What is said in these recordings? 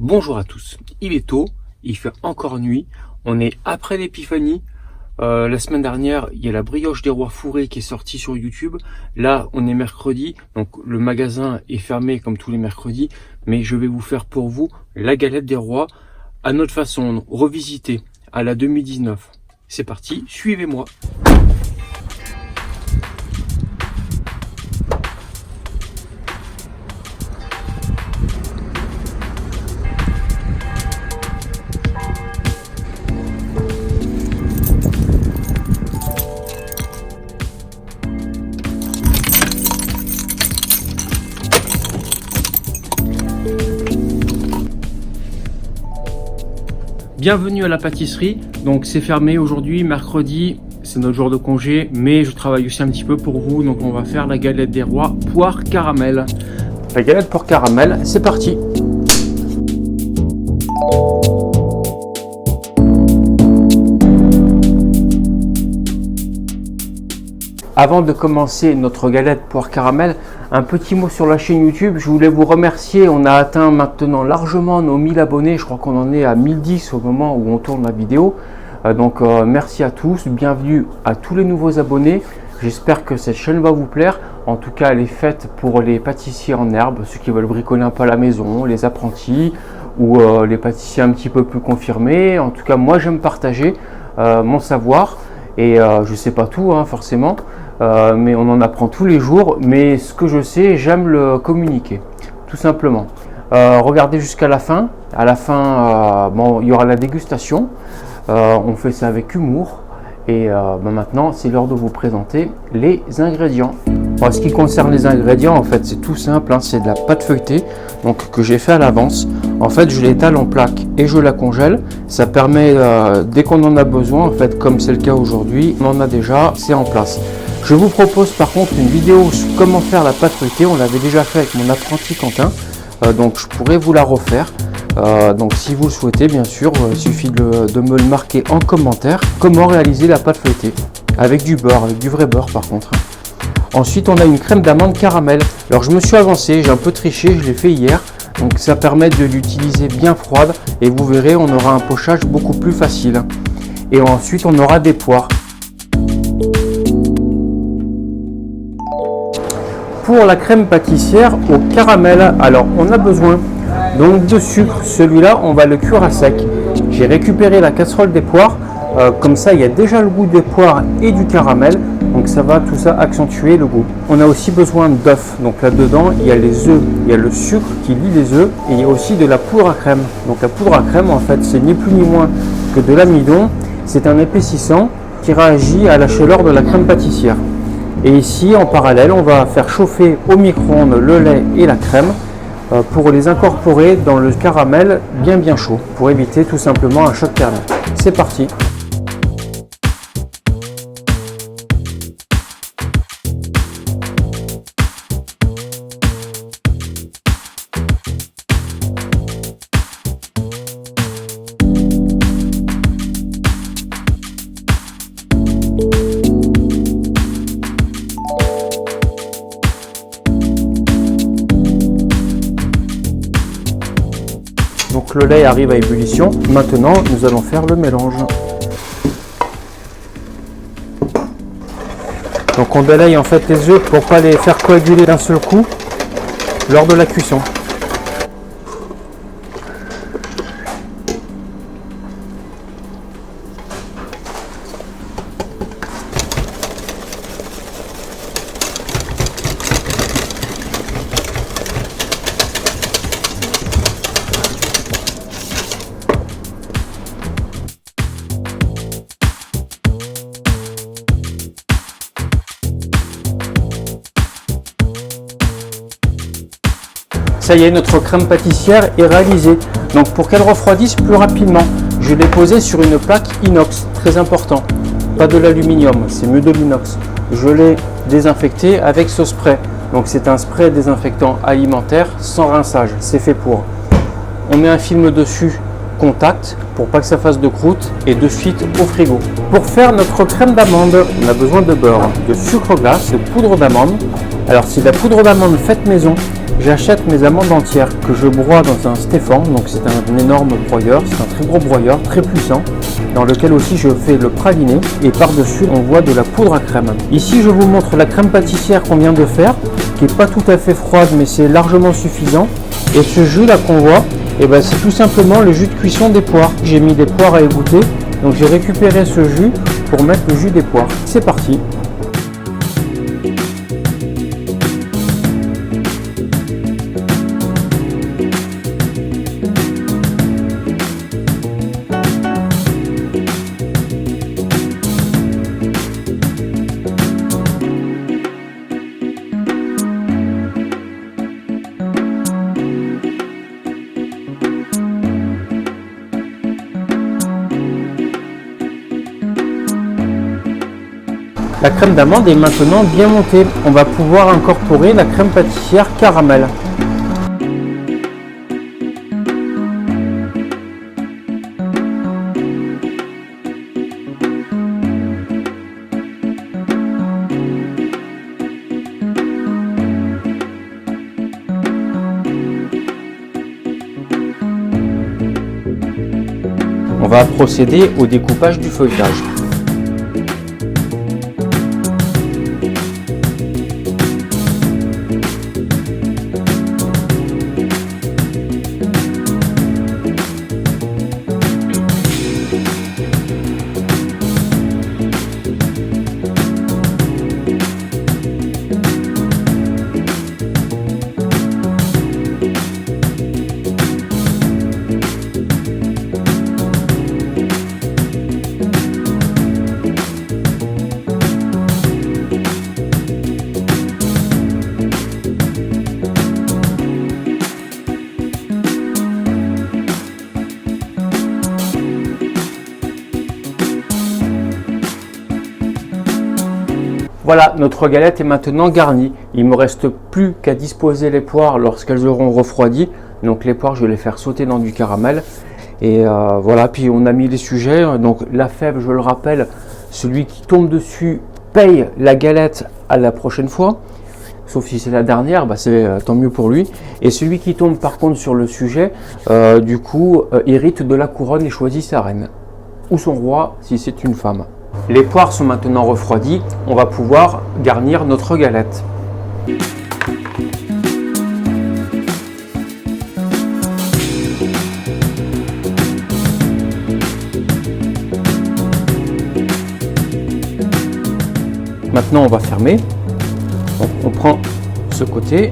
Bonjour à tous, il est tôt, il fait encore nuit, on est après l'épiphanie. La semaine dernière, il y a la brioche des rois fourrés qui est sortie sur YouTube. Là, on est mercredi, donc le magasin est fermé comme tous les mercredis, mais je vais vous faire pour vous la galette des rois à notre façon, revisitée à la 2019. C'est parti, suivez-moi. Bienvenue à la pâtisserie. Donc c'est fermé aujourd'hui, mercredi, c'est notre jour de congé, mais je travaille aussi un petit peu pour vous. Donc on va faire la galette des rois poire caramel. La galette poire caramel, c'est parti. Avant de commencer notre galette poire caramel, un petit mot sur la chaîne YouTube. Je voulais vous remercier. On a atteint maintenant largement nos 1000 abonnés. Je crois qu'on en est à 1010 au moment où on tourne la vidéo. Donc merci à tous. Bienvenue à tous les nouveaux abonnés. J'espère que cette chaîne va vous plaire. En tout cas, elle est faite pour les pâtissiers en herbe, ceux qui veulent bricoler un peu à la maison, les apprentis ou les pâtissiers un petit peu plus confirmés. En tout cas, moi j'aime partager mon savoir. Et je ne sais pas tout forcément. Mais on en apprend tous les jours, mais ce que je sais, j'aime le communiquer, tout simplement. Regardez jusqu'à la fin. À la fin, bon, il y aura la dégustation. On fait ça avec humour. Et maintenant, c'est l'heure de vous présenter les ingrédients. En ce qui concerne les ingrédients, en fait, c'est tout simple. C'est de la pâte feuilletée, donc que j'ai fait à l'avance. En fait, je l'étale en plaque et je la congèle. Ça permet, dès qu'on en a besoin, en fait, comme c'est le cas aujourd'hui, on en a déjà, c'est en place. Je vous propose par contre une vidéo sur comment faire la pâte feuilletée. On l'avait déjà fait avec mon apprenti Quentin, donc je pourrais vous la refaire. Donc si vous le souhaitez, bien sûr, il suffit de me le marquer en commentaire. Comment réaliser la pâte feuilletée avec du beurre, avec du vrai beurre par contre. Ensuite, on a une crème d'amande caramel. Alors je me suis avancé, j'ai un peu triché, je l'ai fait hier. Donc ça permet de l'utiliser bien froide et vous verrez, on aura un pochage beaucoup plus facile. Et ensuite, on aura des poires. Pour la crème pâtissière au caramel, alors on a besoin donc de sucre. Celui-là, on va le cuire à sec. J'ai récupéré la casserole des poires. Comme ça, il y a déjà le goût des poires et du caramel. Donc ça va tout ça accentuer le goût. On a aussi besoin d'œufs. Donc là-dedans, il y a les œufs, il y a le sucre qui lie les œufs et il y a aussi de la poudre à crème. Donc la poudre à crème, en fait, c'est ni plus ni moins que de l'amidon. C'est un épaississant qui réagit à la chaleur de la crème pâtissière. Et ici, en parallèle, on va faire chauffer au micro-ondes le lait et la crème pour les incorporer dans le caramel bien chaud, pour éviter tout simplement un choc thermique. C'est parti! Donc le lait arrive à ébullition. Maintenant, nous allons faire le mélange. Donc on délaye en fait les œufs pour ne pas les faire coaguler d'un seul coup lors de la cuisson. Ça y est, notre crème pâtissière est réalisée. Donc pour qu'elle refroidisse plus rapidement, je l'ai posée sur une plaque inox, très important. Pas de l'aluminium, c'est mieux de l'inox. Je l'ai désinfectée avec ce spray. Donc c'est un spray désinfectant alimentaire sans rinçage, c'est fait pour. On met un film dessus contact pour pas que ça fasse de croûte et de suite au frigo. Pour faire notre crème d'amande, on a besoin de beurre, de sucre glace, de poudre d'amande. Alors c'est de la poudre d'amande faite maison. j'achète mes amandes entières que je broie dans un Stéphane, donc c'est un énorme broyeur, c'est un très gros broyeur, très puissant, dans lequel aussi je fais le praliné et par-dessus on voit de la poudre à crème. Ici je vous montre la crème pâtissière qu'on vient de faire, qui n'est pas tout à fait froide mais c'est largement suffisant. Et ce jus là qu'on voit, c'est tout simplement le jus de cuisson des poires. J'ai mis des poires à égoutter, donc j'ai récupéré ce jus pour mettre le jus des poires. C'est parti. La crème d'amande est maintenant bien montée. On va pouvoir incorporer la crème pâtissière caramel. On va procéder au découpage du feuilletage. Voilà, notre galette est maintenant garnie. Il ne me reste plus qu'à disposer les poires lorsqu'elles auront refroidi. Donc les poires, je vais les faire sauter dans du caramel. Et voilà, puis on a mis les sujets. Donc la fève, je le rappelle, celui qui tombe dessus paye la galette à la prochaine fois. Sauf si c'est la dernière, c'est tant mieux pour lui. Et celui qui tombe par contre sur le sujet, hérite de la couronne et choisit sa reine. Ou son roi si c'est une femme. Les poires sont maintenant refroidies, on va pouvoir garnir notre galette. Maintenant on va fermer. Donc, on prend ce côté.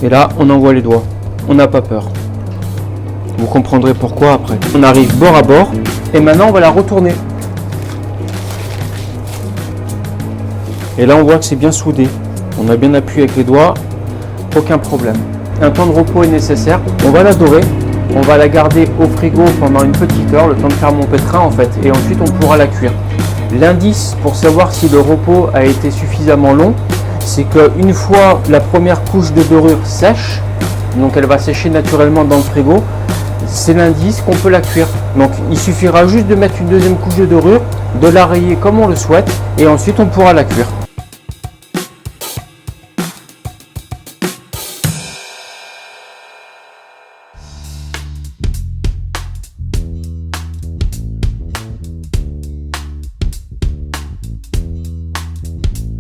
Et là on envoie les doigts, on n'a pas peur. Vous comprendrez pourquoi après. On arrive bord à bord et maintenant on va la retourner. Et là on voit que c'est bien soudé. On a bien appuyé avec les doigts, aucun problème. Un temps de repos est nécessaire. On va la dorer, on va la garder au frigo pendant une petite heure, le temps de faire mon pétrin en fait, et ensuite on pourra la cuire. L'indice pour savoir si le repos a été suffisamment long, c'est qu'une fois la première couche de dorure sèche, donc elle va sécher naturellement dans le frigo, c'est l'indice qu'on peut la cuire. Donc il suffira juste de mettre une deuxième couche de dorure, de la rayer comme on le souhaite et ensuite on pourra la cuire.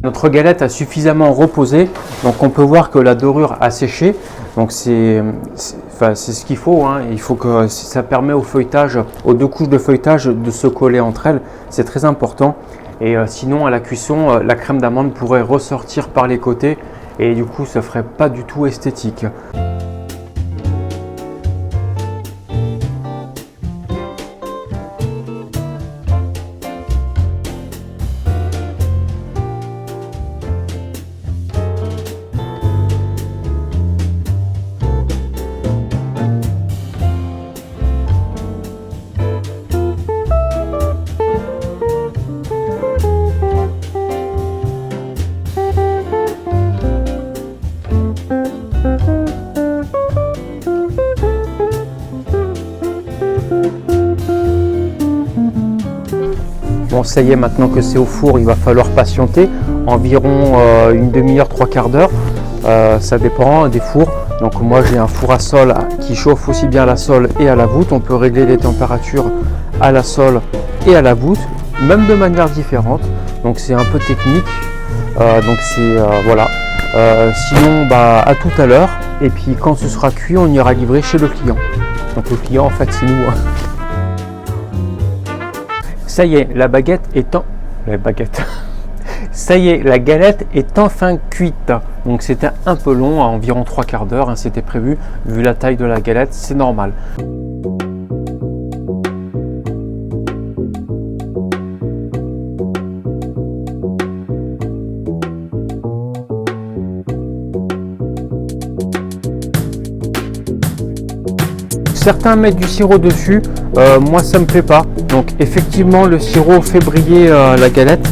Notre galette a suffisamment reposé, donc on peut voir que la dorure a séché. Donc c'est ce qu'il faut, hein. Il faut que ça permet au feuilletage, aux deux couches de feuilletage de se coller entre elles. C'est très important. Et sinon à la cuisson, la crème d'amande pourrait ressortir par les côtés et du coup ça ferait pas du tout esthétique. Bon, ça y est, maintenant que c'est au four, il va falloir patienter environ une demi-heure, 3/4 d'heure. Ça dépend des fours. Donc moi j'ai un four à sol qui chauffe aussi bien à la sole et à la voûte. On peut régler les températures à la sole et à la voûte, même de manière différente. Donc c'est un peu technique. Donc c'est voilà. Sinon à tout à l'heure. Et puis quand ce sera cuit, on ira livrer chez le client. Donc le client en fait c'est nous. Ça y est, la baguette est en... La baguette. Ça y est, la galette est enfin cuite. Donc c'était un peu long, à environ 3/4 d'heure, hein, c'était prévu. Vu la taille de la galette, c'est normal. Certains mettent du sirop dessus, moi ça me plaît pas. Donc effectivement le sirop fait briller la galette.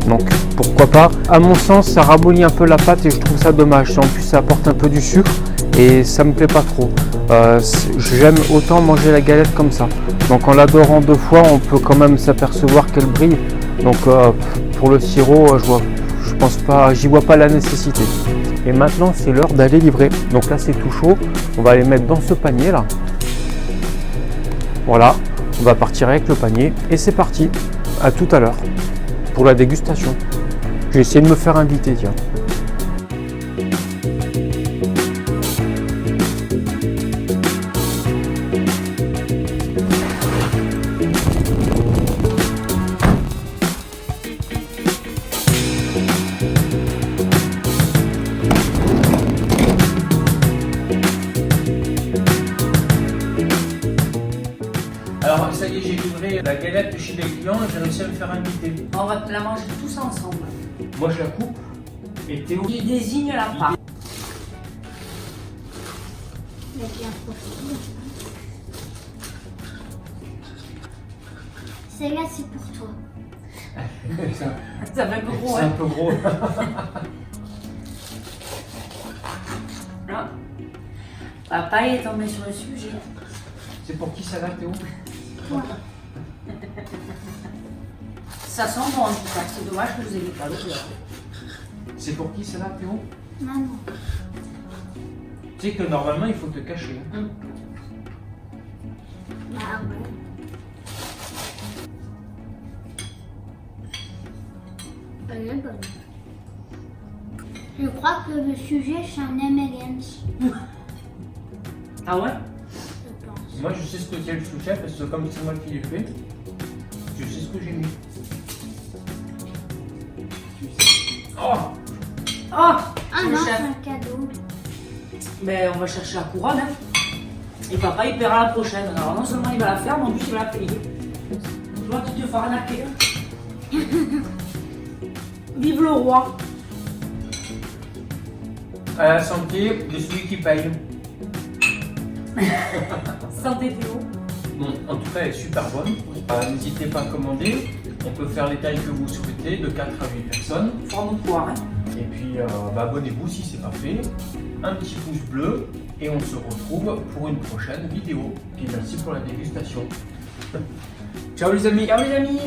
Donc pourquoi pas. À mon sens ça ramollit un peu la pâte et je trouve ça dommage. En plus ça apporte un peu du sucre et ça me plaît pas trop. J'aime autant manger la galette comme ça. Donc en la dorant 2 fois on peut quand même s'apercevoir qu'elle brille. Donc pour le sirop je pense pas, j'y vois pas la nécessité. Et maintenant c'est l'heure d'aller livrer. Donc là c'est tout chaud. On va les mettre dans ce panier là. Voilà, on va partir avec le panier et c'est parti. À tout à l'heure pour la dégustation. Je vais essayer de me faire inviter, tiens. Alors ça y est, j'ai livré la galette chez les clients et j'ai réussi à me faire inviter. On va la manger tous ensemble. Moi je la coupe et Théo... Il désigne la part. Celle-là, c'est pour toi. Ça va être gros, C'est un hein. peu gros. Ah. Papa il est tombé sur le sujet. C'est pour qui ça là, Théo? Ça sent bon en tout cas. C'est dommage que vous ayez pas l'odeur. C'est pour qui ça là, Théo? Maman. Tu sais que normalement il faut te cacher. Ah ouais. Elle est bonne. Je crois que le sujet, c'est un M&M's. Ah ouais? Je pense. Moi je sais ce que c'est le sous-chef parce que comme c'est moi qui l'ai fait, je sais ce que j'ai mis. Oh! Oh! Ah Le non, chef. c'est un cadeau. Mais on va chercher la couronne, hein. Et papa il paiera la prochaine. Alors non seulement il va la faire, mais en plus il va la payer. Toi tu te feras arnaquer. Vive le roi! À la santé de celui qui paye. Santé Théo. Bon, en tout cas, elle est super bonne. N'hésitez pas à commander. On peut faire les tailles que vous souhaitez, de 4 à 8 personnes. Forme de poire, hein. Et puis, abonnez-vous si ce n'est pas fait. Un petit pouce bleu. Et on se retrouve pour une prochaine vidéo. Et merci pour la dégustation. Ciao les amis. Ciao les amis!